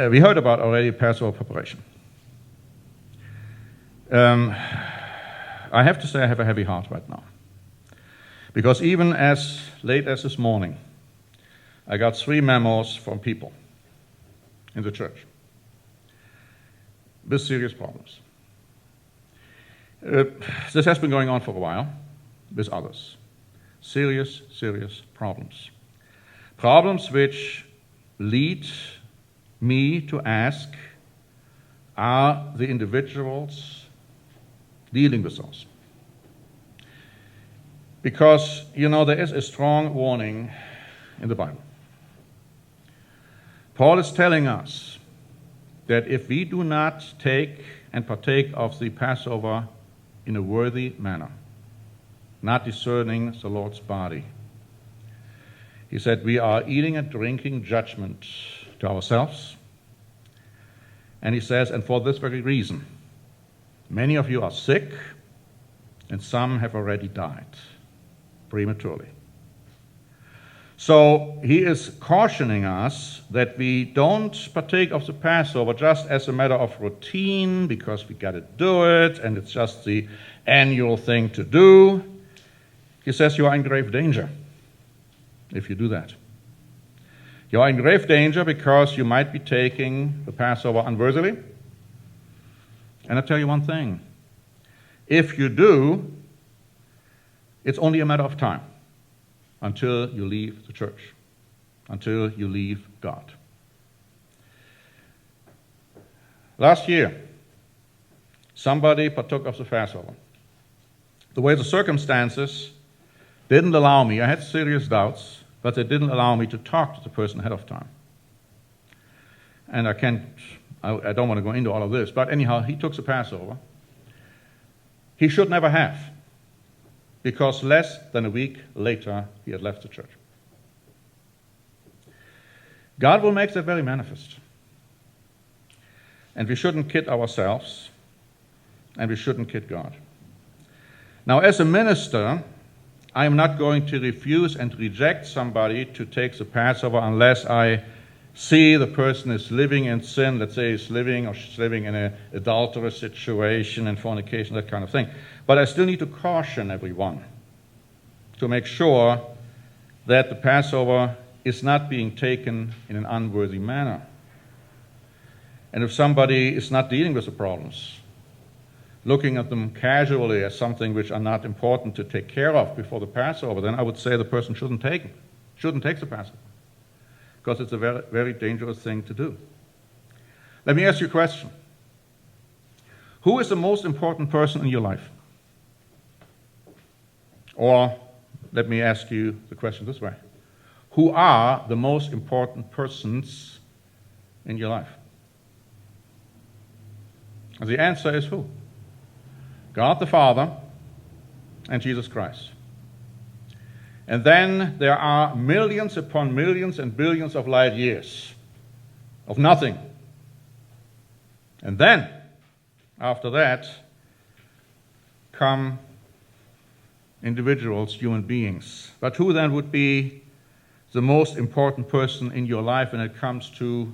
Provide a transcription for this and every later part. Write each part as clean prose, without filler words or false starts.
We heard about already Passover preparation. I have to say I have a heavy heart right now. Because even as late as this morning, I got 3 memos from people in the church with serious problems. This has been going on for a while with others. Serious problems. Problems which lead me to ask, are the individuals dealing with those? Because, there is a strong warning in the Bible. Paul is telling us that if we do not take and partake of the Passover in a worthy manner, not discerning the Lord's body, he said we are eating and drinking judgment to ourselves. And he says, and for this very reason, many of you are sick, and some have already died prematurely. So he is cautioning us that we don't partake of the Passover just as a matter of routine because we got to do it and it's just the annual thing to do. He says you are in grave danger if you do that. You are in grave danger because you might be taking the Passover unworthily. And I'll tell you one thing. If you do, it's only a matter of time until you leave the church, until you leave God. Last year, somebody partook of the Passover. The way the circumstances didn't allow me, I had serious doubts, but they didn't allow me to talk to the person ahead of time. And I don't want to go into all of this, but anyhow, he took the Passover. He should never have, because less than a week later, he had left the church. God will make that very manifest. And we shouldn't kid ourselves, and we shouldn't kid God. Now, as a minister, I am not going to refuse and reject somebody to take the Passover unless I see the person is living in sin. Let's say he's living or she's living in an adulterous situation and fornication, that kind of thing. But I still need to caution everyone to make sure that the Passover is not being taken in an unworthy manner. And if somebody is not dealing with the problems, looking at them casually as something which are not important to take care of before the Passover, then I would say the person shouldn't take the Passover, because it's a very, very dangerous thing to do. Let me ask you a question. Who is the most important person in your life? Or let me ask you the question this way. Who are the most important persons in your life? And the answer is who? God the Father and Jesus Christ. And then there are millions upon millions and billions of light years of nothing. And then, after that, come individuals, human beings. But who then would be the most important person in your life when it comes to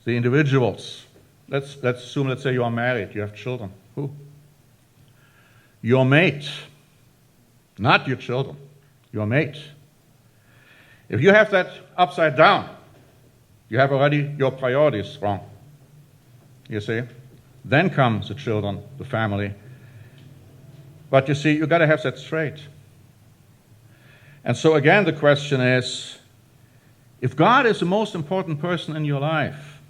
the individuals? Let's assume, let's say you are married, you have children. Who? Your mate, not your children, your mate. If you have that upside down, you have already your priorities wrong. You see? Then comes the children, the family. But you see, you've got to have that straight. And so again, the question is, if God is the most important person in your life,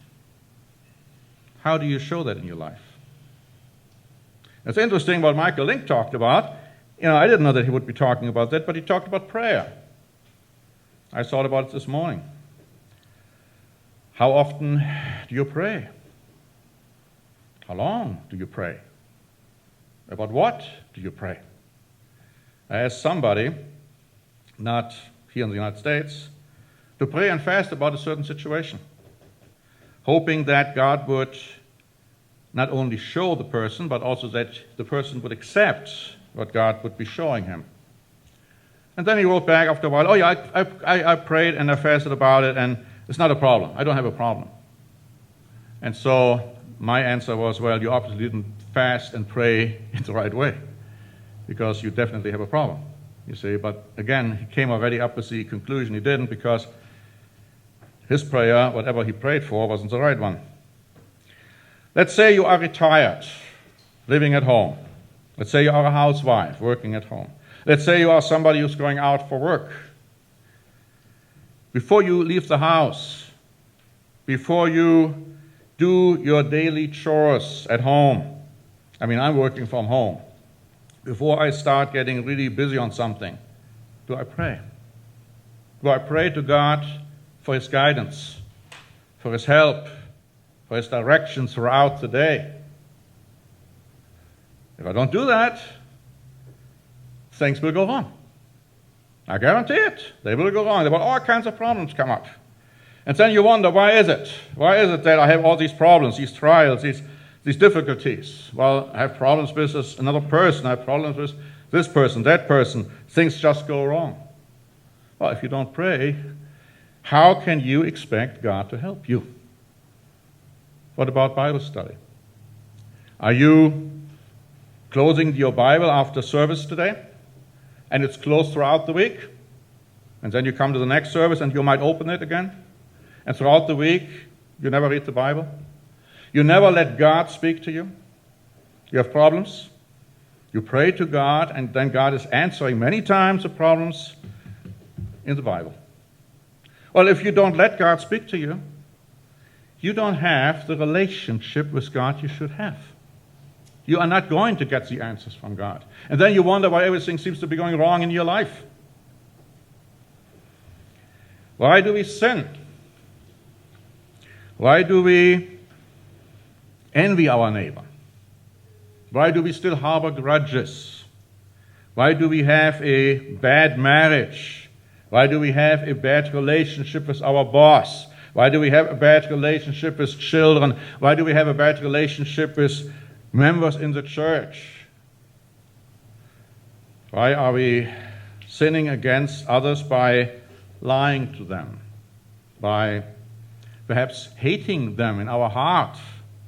how do you show that in your life? It's interesting what Michael Link talked about. I didn't know that he would be talking about that, but he talked about prayer. I thought about it this morning. How often do you pray? How long do you pray? About what do you pray? I asked somebody, not here in the United States, to pray and fast about a certain situation, hoping that God would not only show the person, but also that the person would accept what God would be showing him. And then he wrote back after a while, oh yeah, I prayed and I fasted about it, and it's not a problem. I don't have a problem. And so my answer was, well, you obviously didn't fast and pray in the right way, because you definitely have a problem, you see. But again, he came already up with the conclusion he didn't, because his prayer, whatever he prayed for, wasn't the right one. Let's say you are retired, living at home. Let's say you are a housewife, working at home. Let's say you are somebody who's going out for work. Before you leave the house, before you do your daily chores at home, I mean, I'm working from home. Before I start getting really busy on something, do I pray? Do I pray to God for His guidance, for His help, for His direction throughout the day? If I don't do that, things will go wrong. I guarantee it. They will go wrong. There will all kinds of problems come up. And then you wonder, why is it? Why is it that I have all these problems, these trials, these difficulties? Well, I have problems with another person. I have problems with this person, that person. Things just go wrong. Well, if you don't pray, how can you expect God to help you? What about Bible study? Are you closing your Bible after service today, and it's closed throughout the week, and then you come to the next service and you might open it again, and throughout the week you never read the Bible? You never let God speak to you? You have problems? You pray to God, and then God is answering many times the problems in the Bible. Well, if you don't let God speak to you, you don't have the relationship with God you should have. You are not going to get the answers from God. And then you wonder why everything seems to be going wrong in your life. Why do we sin? Why do we envy our neighbor? Why do we still harbor grudges? Why do we have a bad marriage? Why do we have a bad relationship with our boss? Why do we have a bad relationship with children? Why do we have a bad relationship with members in the church? Why are we sinning against others by lying to them, by perhaps hating them in our heart,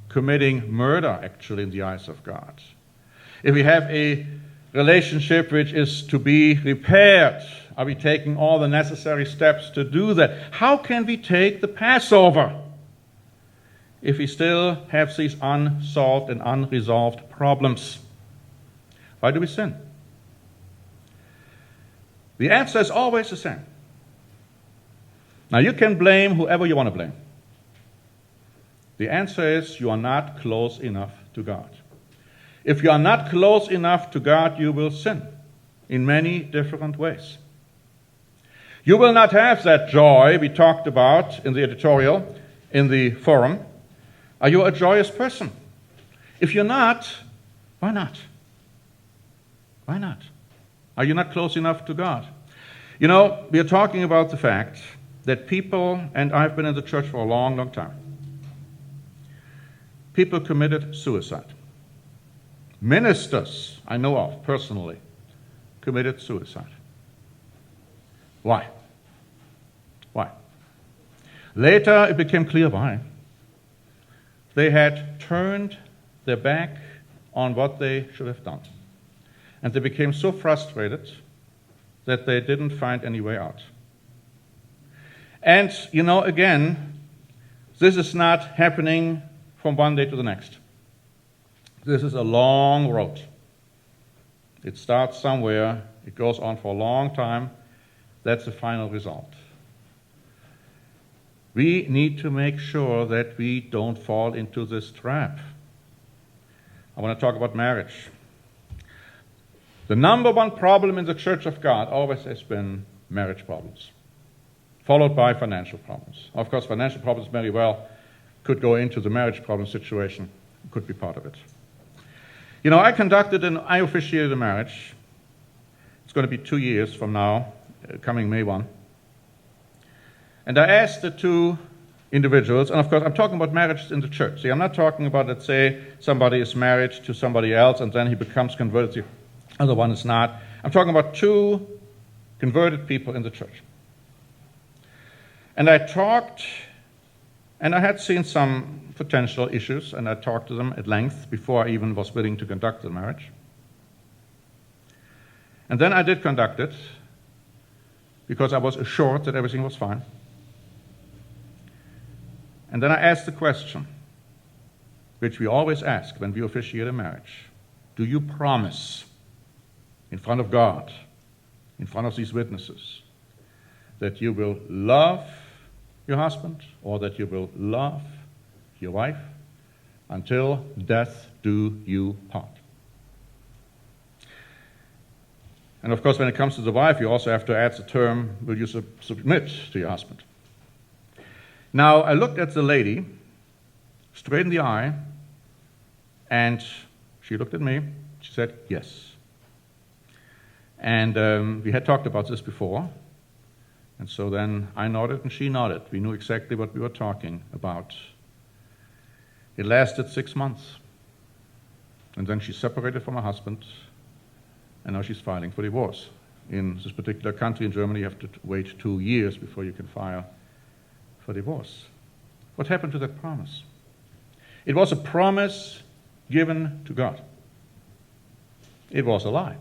committing murder actually in the eyes of God? If we have a relationship which is to be repaired, are we taking all the necessary steps to do that? How can we take the Passover if we still have these unsolved and unresolved problems? Why do we sin? The answer is always the same. Now, you can blame whoever you want to blame. The answer is you are not close enough to God. If you are not close enough to God, you will sin in many different ways. You will not have that joy we talked about in the editorial, in the forum. Are you a joyous person? If you're not, why not? Why not? Are you not close enough to God? You know, we are talking about the fact that people, and I've been in the church for a long, long time, people committed suicide. Ministers I know of personally committed suicide. Why? Why? Later it became clear why. They had turned their back on what they should have done. And they became so frustrated that they didn't find any way out. And, you know, again, this is not happening from one day to the next. This is a long road. It starts somewhere, it goes on for a long time. That's the final result. We need to make sure that we don't fall into this trap. I want to talk about marriage. The number one problem in the Church of God always has been marriage problems, followed by financial problems. Of course, financial problems very well could go into the marriage problem situation, could be part of it. You know, I officiated a marriage. It's going to be 2 years from now, coming May 1. And I asked the two individuals, and of course I'm talking about marriage in the church. See, I'm not talking about, let's say, somebody is married to somebody else and then he becomes converted, the other one is not. I'm talking about two converted people in the church. And I talked And I had seen some potential issues, and I talked to them at length before I even was willing to conduct the marriage. And then I did conduct it, because I was assured that everything was fine. And then I asked the question, which we always ask when we officiate a marriage. Do you promise in front of God, in front of these witnesses, that you will love your husband or that you will love your wife until death do you part? And of course, when it comes to the wife, you also have to add the term, will you submit to your husband? Now, I looked at the lady straight in the eye, and she looked at me. She said, yes. And we had talked about this before. And so then I nodded and she nodded. We knew exactly what we were talking about. It lasted 6 months. And then she separated from her husband, and now she's filing for divorce. In this particular country, in Germany, you have to wait 2 years before you can file for divorce. What happened to that promise? It was a promise given to God. It was a lie.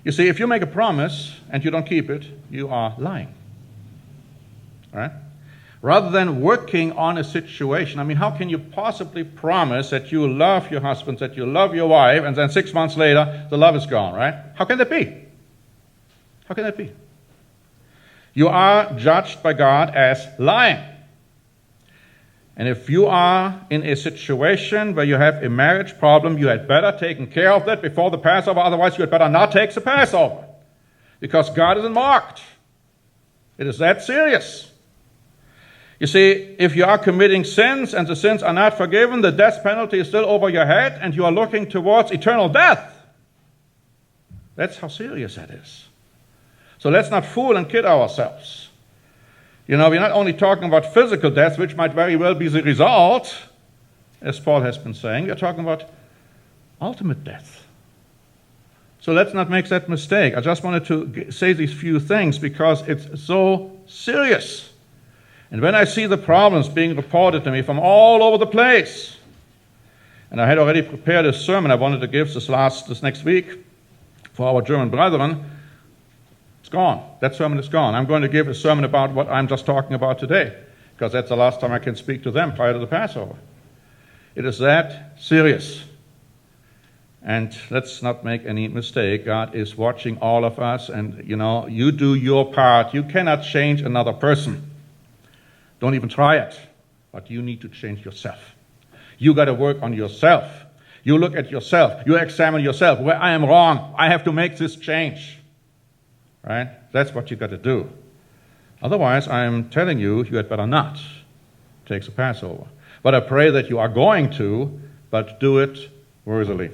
You see, if you make a promise and you don't keep it, you are lying. All right? Rather than working on a situation, I mean, how can you possibly promise that you love your husband, that you love your wife, and then 6 months later, the love is gone, right? How can that be? How can that be? You are judged by God as lying. And if you are in a situation where you have a marriage problem, you had better taken care of that before the Passover. Otherwise, you had better not take the Passover. Because God isn't mocked. It is that serious. You see, if you are committing sins and the sins are not forgiven, the death penalty is still over your head and you are looking towards eternal death. That's how serious that is. So let's not fool and kid ourselves. You know, we're not only talking about physical death, which might very well be the result, as Paul has been saying, we're talking about ultimate death. So let's not make that mistake. I just wanted to say these few things because it's so serious. And when I see the problems being reported to me from all over the place, and I had already prepared a sermon I wanted to give this next week for our German brethren, it's gone. That sermon is gone. I'm going to give a sermon about what I'm just talking about today, because that's the last time I can speak to them prior to the Passover. It is that serious. And let's not make any mistake. God is watching all of us, and, you do your part. You cannot change another person. Don't even try it. But you need to change yourself. You got to work on yourself. You look at yourself. You examine yourself. Where I am wrong, I have to make this change. Right? That's what you got to do. Otherwise, I'm telling you, you had better not take the Passover. But I pray that you are going to, but do it worthily.